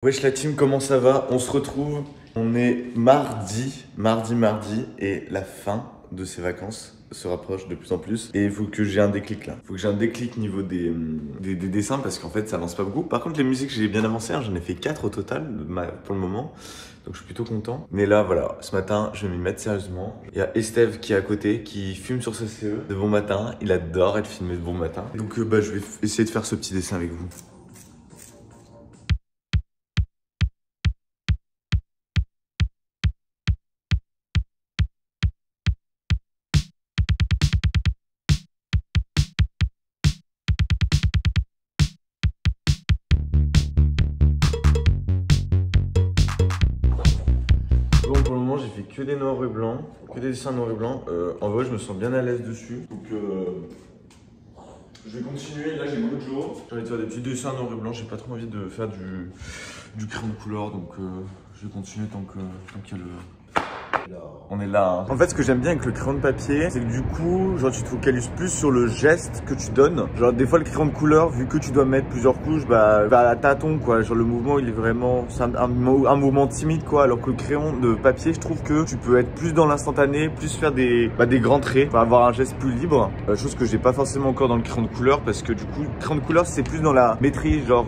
Wesh la team, comment ça va? On se retrouve, on est mardi, et la fin de ces vacances se rapproche de plus en plus. Et il faut que j'ai un déclic là. Il faut que j'ai un déclic niveau des dessins parce qu'en fait ça avance pas beaucoup. Par contre les musiques j'ai bien avancé, hein, j'en ai fait 4 au total pour le moment. Donc je suis plutôt content. Mais là voilà, ce matin je vais m'y mettre sérieusement. Il y a Estève qui est à côté, qui fume sur sa CE de bon matin. Il adore être filmé de bon matin. Donc je vais essayer de faire ce petit dessin avec vous. Bon, pour le moment, j'ai fait que des noirs et blancs, que des dessins noirs et blancs. En vrai, je me sens bien à l'aise dessus. Donc, je vais continuer. Là, j'ai Mojo. J'ai envie de faire des petits dessins noirs et blancs. J'ai pas trop envie de faire du crayon de couleur. Donc, je vais continuer tant qu'il y a le. On est là. Hein. En fait, ce que j'aime bien avec le crayon de papier, c'est que du coup, genre, tu te focalises plus sur le geste que tu donnes. Genre, des fois, le crayon de couleur, vu que tu dois mettre plusieurs couches, bah à tâton, quoi. Genre, le mouvement, il est vraiment, c'est un mouvement timide, quoi. Alors que le crayon de papier, je trouve que tu peux être plus dans l'instantané, plus faire des grands traits, avoir un geste plus libre. Chose que j'ai pas forcément encore dans le crayon de couleur, parce que du coup, le crayon de couleur, c'est plus dans la maîtrise, genre.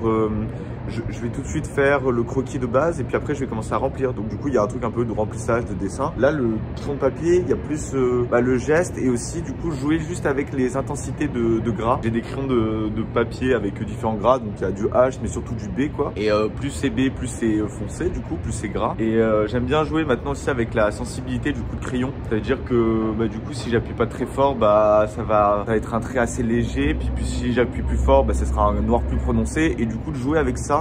Je vais tout de suite faire le croquis de base et puis après je vais commencer à remplir. Donc du coup il y a un truc un peu de remplissage, de dessin. Là le crayon de papier, il y a plus le geste et aussi du coup jouer juste avec les intensités de gras. J'ai des crayons de papier avec différents gras, donc il y a du H mais surtout du B quoi. Et plus c'est B, plus c'est foncé du coup, plus c'est gras. Et j'aime bien jouer maintenant aussi avec la sensibilité du coup de crayon. Ça veut dire que du coup si j'appuie pas très fort, ça va être un trait assez léger. Puis si j'appuie plus fort, ça sera un noir plus prononcé. Et du coup de jouer avec ça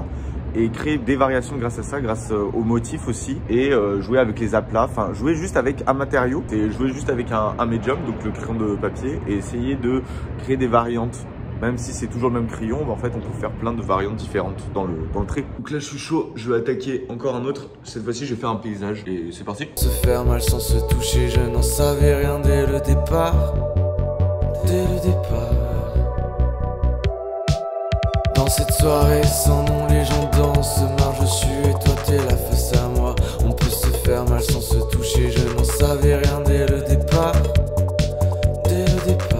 et créer des variations grâce à ça, grâce au motif aussi, et jouer avec les aplats, enfin jouer juste avec un matériau, et jouer juste avec un médium, donc le crayon de papier, et essayer de créer des variantes. Même si c'est toujours le même crayon, en fait on peut faire plein de variantes différentes dans le trait. Donc là je suis chaud, je vais attaquer encore un autre. Cette fois-ci je vais faire un paysage et c'est parti. Se faire mal sans se toucher, je n'en savais rien dès le départ. Dès le départ. Dans cette soirée sans nom, les gens dansent, marche dessus et toi t'es la face à moi. On peut se faire mal sans se toucher, je n'en savais rien dès le départ. Dès le départ.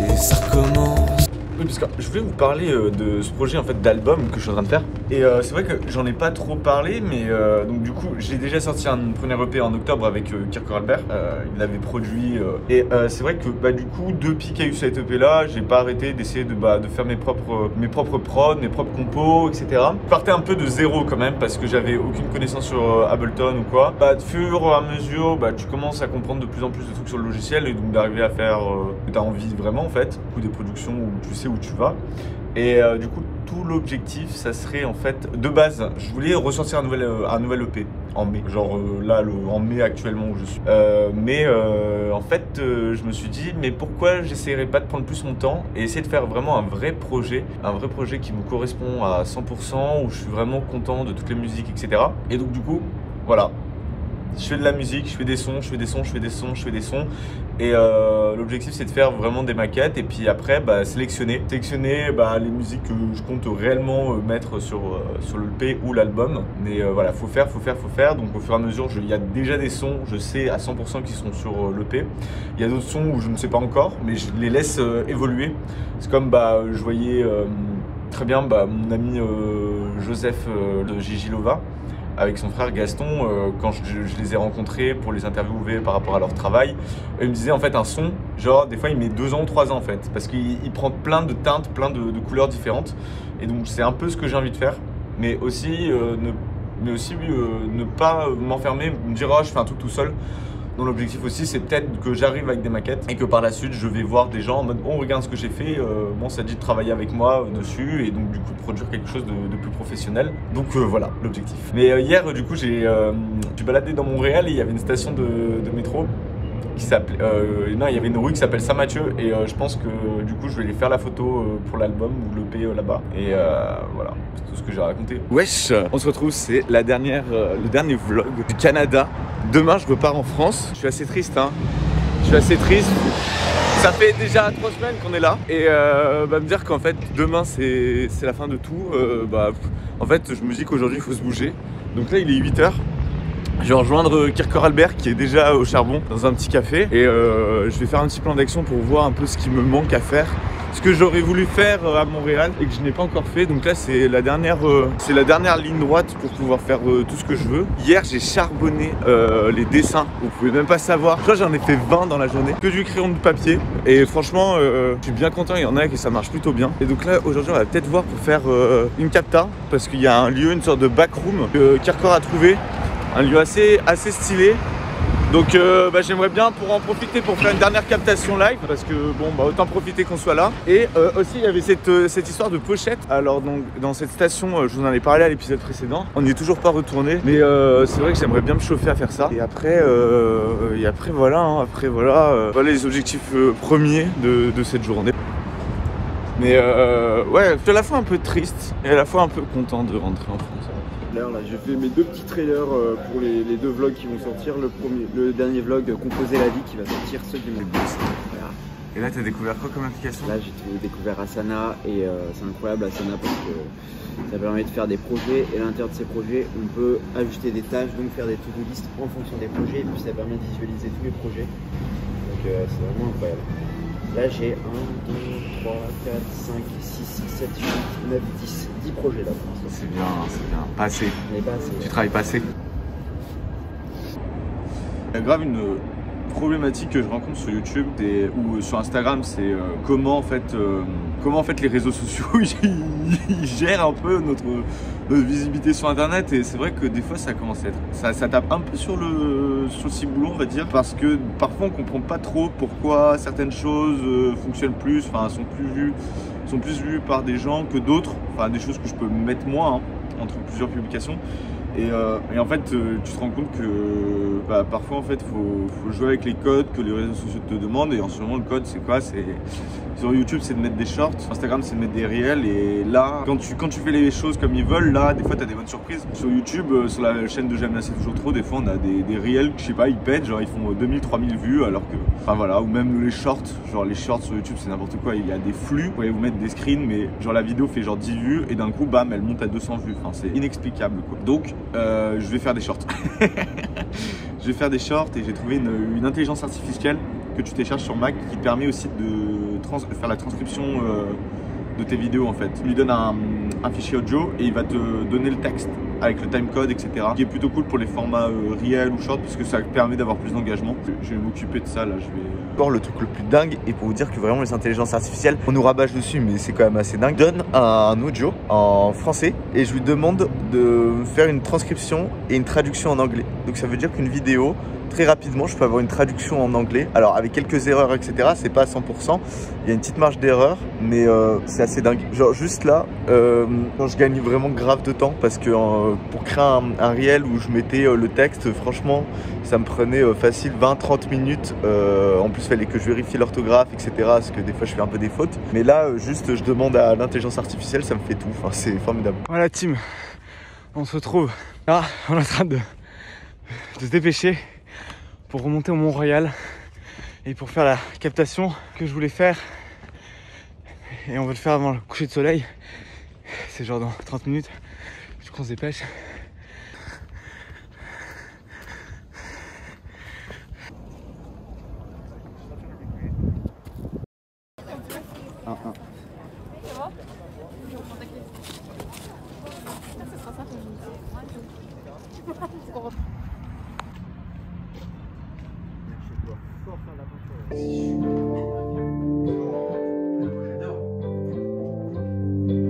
Et ça recommence. Oui, parce que je voulais vous parler de ce projet en fait d'album que je suis en train de faire. Et c'est vrai que j'en ai pas trop parlé, mais donc du coup j'ai déjà sorti un premier EP en octobre avec Kirko Albert. Il l'avait produit et c'est vrai que du coup depuis qu'il y a eu cet EP là, j'ai pas arrêté d'essayer de faire mes propres prods, mes propres compos, etc. Je partais un peu de zéro quand même parce que j'avais aucune connaissance sur Ableton ou quoi. De fur et à mesure, tu commences à comprendre de plus en plus de trucs sur le logiciel et donc d'arriver à faire ce que tu as envie vraiment en fait, ou des productions où tu sais où tu vas. Et du coup tout l'objectif ça serait en fait de base je voulais ressortir un nouvel EP en mai, genre là en mai actuellement où je suis mais en fait je me suis dit mais pourquoi j'essayerais pas de prendre plus mon temps et essayer de faire vraiment un vrai projet qui me correspond à 100%, où je suis vraiment content de toutes les musiques, etc. Et donc du coup voilà, je fais de la musique, je fais des sons, et l'objectif c'est de faire vraiment des maquettes et puis après sélectionner les musiques que je compte réellement mettre sur le EP ou l'album. Mais voilà, faut faire. Donc au fur et à mesure, il y a déjà des sons, je sais à 100% qui sont sur l'EP. Il y a d'autres sons où je ne sais pas encore, mais je les laisse évoluer. C'est comme je voyais très bien mon ami Joseph de Gigi Lova, avec son frère Gaston, quand je les ai rencontrés pour les interviewer par rapport à leur travail, il me disait en fait un son, genre des fois il met 2 ans ou 3 ans en fait, parce qu'il prend plein de teintes, plein de couleurs différentes, et donc c'est un peu ce que j'ai envie de faire, mais aussi ne pas m'enfermer, me dire je fais un truc tout seul. Donc l'objectif aussi c'est peut-être que j'arrive avec des maquettes et que par la suite je vais voir des gens en mode on regarde ce que j'ai fait, ça dit de travailler avec moi dessus et donc du coup de produire quelque chose de plus professionnel. Donc voilà l'objectif. Mais hier du coup j'ai baladé dans Montréal et il y avait une station de métro qui s'appelait il y avait une rue qui s'appelle Saint-Mathieu et je pense que du coup je vais aller faire la photo pour l'album ou l'EP là-bas et voilà, c'est tout ce que j'ai raconté. Wesh, on se retrouve, c'est le dernier vlog du Canada. Demain je repars en France. Je suis assez triste hein. Je suis assez triste. Ça fait déjà 3 semaines qu'on est là et me dire qu'en fait demain c'est la fin de tout, en fait je me dis qu'aujourd'hui il faut se bouger. Donc là il est 8 h. Je vais rejoindre Kirchhoff Albert qui est déjà au charbon dans un petit café et je vais faire un petit plan d'action pour voir un peu ce qui me manque à faire. Ce que j'aurais voulu faire à Montréal et que je n'ai pas encore fait. Donc là c'est la dernière ligne droite pour pouvoir faire tout ce que je veux. Hier j'ai charbonné les dessins, vous pouvez même pas savoir. Je crois que j'en ai fait 20 dans la journée, que du crayon de papier. Et franchement je suis bien content, il y en a et ça marche plutôt bien. Et donc là aujourd'hui on va peut-être voir pour faire une capta, parce qu'il y a un lieu, une sorte de backroom que Kirchhoff a trouvé. Un lieu assez stylé. Donc j'aimerais bien pour en profiter pour faire une dernière captation live, parce que bon autant profiter qu'on soit là. Et aussi il y avait cette histoire de pochette. Alors donc dans cette station, je vous en ai parlé à l'épisode précédent, on n'y est toujours pas retourné, mais c'est vrai que j'aimerais bien me chauffer à faire ça. Et après voilà, voilà les objectifs premiers de cette journée. Mais ouais, je suis à la fois un peu triste et à la fois un peu content de rentrer en France. Là, j'ai fait mes 2 petits trailers pour les 2 vlogs qui vont sortir. Le dernier vlog, Composer la vie, qui va sortir ce dimanche. Voilà. Et là, tu as découvert quoi comme application? Là, j'ai découvert Asana et c'est incroyable Asana parce que ça permet de faire des projets et à l'intérieur de ces projets, on peut ajouter des tâches, donc faire des to-do list en fonction des projets et puis ça permet de visualiser tous les projets. Donc c'est vraiment incroyable. Là, j'ai 1, 2, 3, 4, 5, 6, 7, 8, 9, 10 projets là pour l'instant. C'est bien, c'est bien. Pas assez. Mais pas assez. Tu travailles pas assez. Il y a grave une problématique que je rencontre sur YouTube ou sur Instagram, c'est comment en fait les réseaux sociaux ils gèrent un peu notre visibilité sur internet. Et c'est vrai que des fois ça commence à être ça tape un peu sur le ciboulot, on va dire, parce que parfois on comprend pas trop pourquoi certaines choses fonctionnent plus, enfin sont plus vues par des gens que d'autres, enfin des choses que je peux mettre moi entre plusieurs publications. Et en fait, tu te rends compte que parfois en fait, faut jouer avec les codes que les réseaux sociaux te demandent. Et en ce moment, le code, c'est quoi? C'est sur YouTube, c'est de mettre des shorts. Sur Instagram, c'est de mettre des réels. Et là, quand tu fais les choses comme ils veulent, là, des fois, tu as des bonnes surprises. Sur YouTube, sur la chaîne de J'aime là, c'est toujours trop. Des fois, on a des réels, je sais pas, ils pètent, genre ils font 2000, 3000 vues, alors que, enfin voilà, ou même les shorts. Genre les shorts sur YouTube, c'est n'importe quoi. Il y a des flux. Vous pouvez vous mettre des screens, mais genre la vidéo fait genre 10 vues et d'un coup, bam, elle monte à 200 vues. Enfin, c'est inexplicable, quoi. Donc, je vais faire des shorts. Je vais faire des shorts et j'ai trouvé une intelligence artificielle que tu télécharges sur Mac qui te permet aussi de faire la transcription de tes vidéos en fait. Tu lui donnes un fichier audio et il va te donner le texte avec le timecode, etc. Qui est plutôt cool pour les formats réels ou short parce que ça permet d'avoir plus d'engagement. Je vais m'occuper de ça là, je vais... Encore le truc le plus dingue, et pour vous dire que vraiment les intelligences artificielles, on nous rabâche dessus mais c'est quand même assez dingue, donne un audio en français et je lui demande de faire une transcription et une traduction en anglais. Donc ça veut dire qu'une vidéo, très rapidement, je peux avoir une traduction en anglais. Alors avec quelques erreurs, etc. C'est pas à 100%. Il y a une petite marge d'erreur, mais c'est assez dingue. Genre juste là, je gagne vraiment grave de temps parce que pour créer un réel où je mettais le texte, franchement, ça me prenait facile 20-30 minutes. En plus, il fallait que je vérifie l'orthographe, etc. Parce que des fois, je fais un peu des fautes. Mais là, juste, je demande à l'intelligence artificielle, ça me fait tout. Enfin, c'est formidable. Voilà, team, on se retrouve là, on est en train de se dépêcher pour remonter au Mont-Royal et pour faire la captation que je voulais faire. Et on va le faire avant le coucher de soleil. C'est genre dans 30 minutes. Je crois qu'on se dépêche.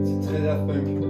C'est très Daft Punk.